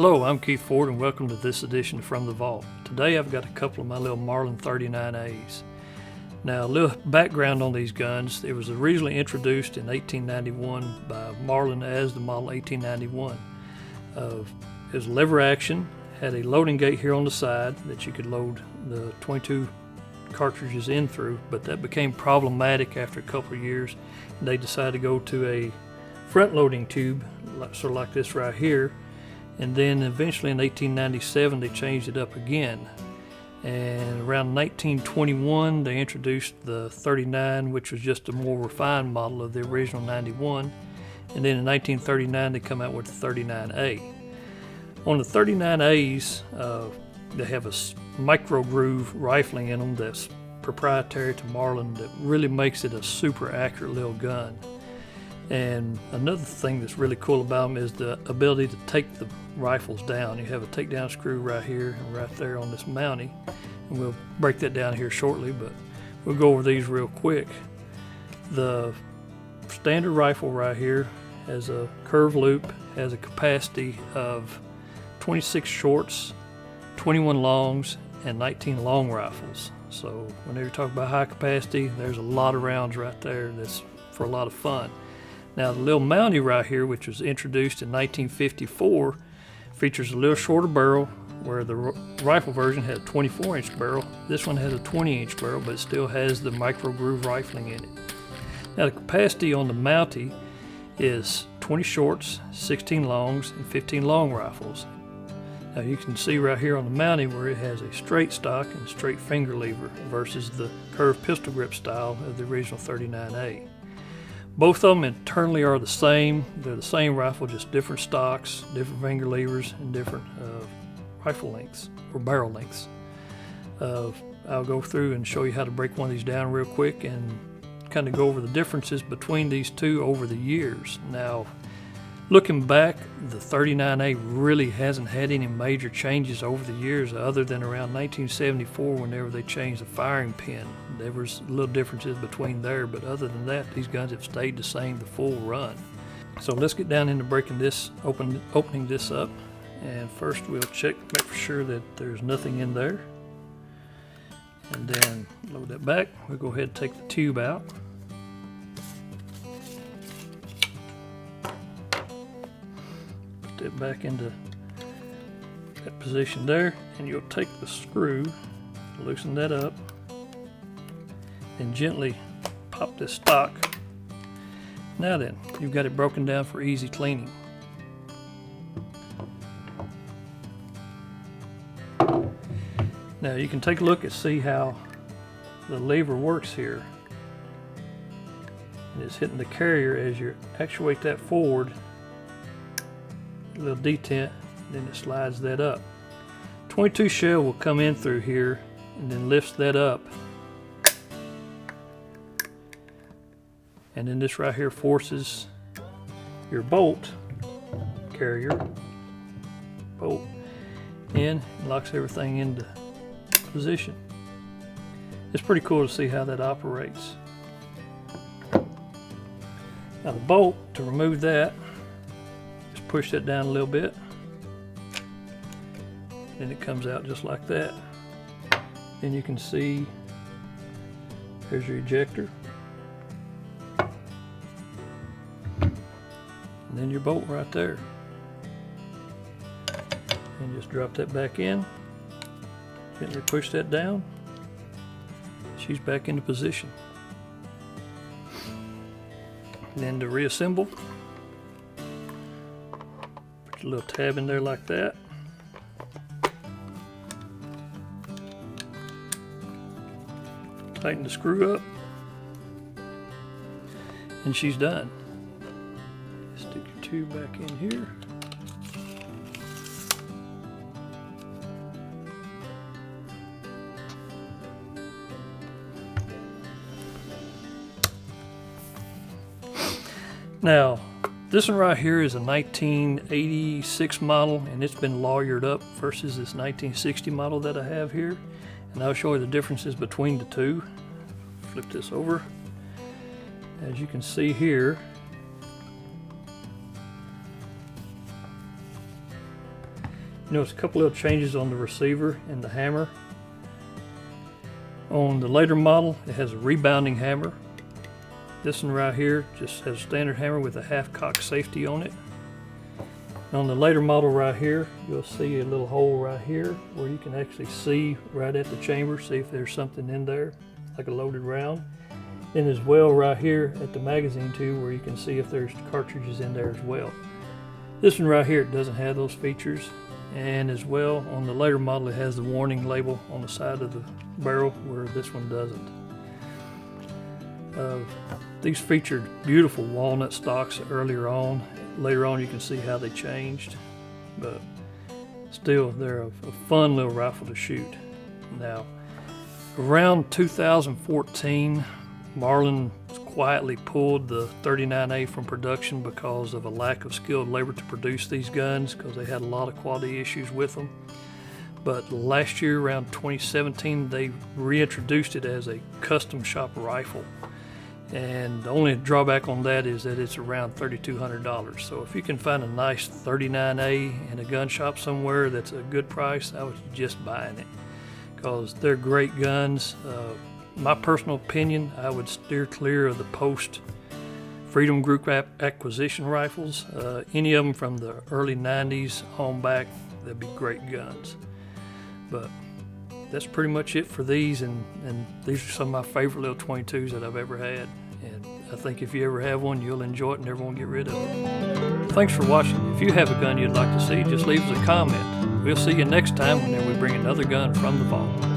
Hello, I'm Keith Ford and welcome to this edition of From the Vault. Today I've got a couple of my little Marlin 39As. Now a little background on these guns. It was originally introduced in 1891 by Marlin Custom, the model 1891. It was lever action, had a loading gate here on the side that you could load the 22 cartridges in through, but that became problematic after a couple of years. They decided to go to a front loading tube, sort of like this right here. And then eventually in 1897 they changed it up again. And around 1921 they introduced the 39, which was just a more refined model of the original 91. And then in 1939 they come out with the 39A. On the 39As, they have a Microgroove rifling in them that's proprietary to Marlin that really makes it a super accurate little gun. And another thing that's really cool about them is the ability to take the rifles down. You have a takedown screw right here and right there on this Mountie, and we'll break that down here shortly, but we'll go over these real quick. The standard rifle right here has a curved loop, has a capacity of 26 shorts, 21 longs, and 19 long rifles. So whenever you talk about high capacity, there's a lot of rounds right there that's for a lot of fun. Now the little Mountie right here, which was introduced in 1954, features a little shorter barrel, where the rifle version had a 24-inch barrel. This one has a 20-inch barrel, but it still has the Microgroove rifling in it. Now the capacity on the Mountie is 20 shorts, 16 longs, and 15 long rifles. Now you can see right here on the Mountie where it has a straight stock and straight finger lever versus the curved pistol grip style of the original 39A. Both of them internally are the same. They're the same rifle, just different stocks, different finger levers, and different rifle lengths or barrel lengths. I'll go through and show you how to break one of these down real quick and kind of go over the differences between these two over the years. Now, looking back, the 39A really hasn't had any major changes over the years other than around 1974 whenever they changed the firing pin. There was little differences between there, but other than that, these guns have stayed the same the full run. So let's get down into breaking this, opening this up. And first we'll check, make sure that there's nothing in there. And then load that back. We'll go ahead and take the tube out. It back into that position there, and you'll take the screw, loosen that up, and gently pop this stock. Now then, you've got it broken down for easy cleaning. Now you can take a look and see how the lever works here. It's hitting the carrier as you actuate that forward. A little detent, then it slides that up. 22 shell will come in through here and then lifts that up. And then this right here forces your bolt carrier bolt in and locks everything into position. It's pretty cool to see how that operates. Now the bolt, to remove that, push that down a little bit, then it comes out just like that. Then you can see there's your ejector, and then your bolt right there. And just drop that back in, gently push that down. She's back into position. And then to reassemble, a little tab in there like that. Tighten the screw up, and she's done. Stick your tube back in here. Now, this one right here is a 1986 model, and it's been lawyered up versus this 1960 model that I have here. And I'll show you the differences between the two. Flip this over. As you can see here, You notice a couple little changes on the receiver and the hammer. On the later model, it has a rebounding hammer. This one right here just has a standard hammer with a half-cock safety on it. On the later model right here, you'll see a little hole right here where you can actually see right at the chamber, see if there's something in there, like a loaded round. Then as well right here at the magazine tube where you can see if there's cartridges in there as well. This one right here, it doesn't have those features. And as well, on the later model, it has the warning label on the side of the barrel where this one doesn't. These featured beautiful walnut stocks earlier on. Later on, you can see how they changed, but still, they're a fun little rifle to shoot. Now, around 2014, Marlin quietly pulled the 39A from production because of a lack of skilled labor to produce these guns, because they had a lot of quality issues with them. But last year, around 2017, they reintroduced it as a custom shop rifle. And the only drawback on that is that it's around $3,200. So if you can find a nice 39A in a gun shop somewhere that's a good price, I was just buying it, because they're great guns. My personal opinion, I would steer clear of the post Freedom Group acquisition rifles. Any of them from the early 90s on back, they'd be great guns. But that's pretty much it for these, and these are some of my favorite little 22s that I've ever had. And I think if you ever have one, you'll enjoy it and never want to get rid of it. Thanks for watching. If you have a gun you'd like to see, just leave us a comment. We'll see you next time whenever we bring another gun from the vault.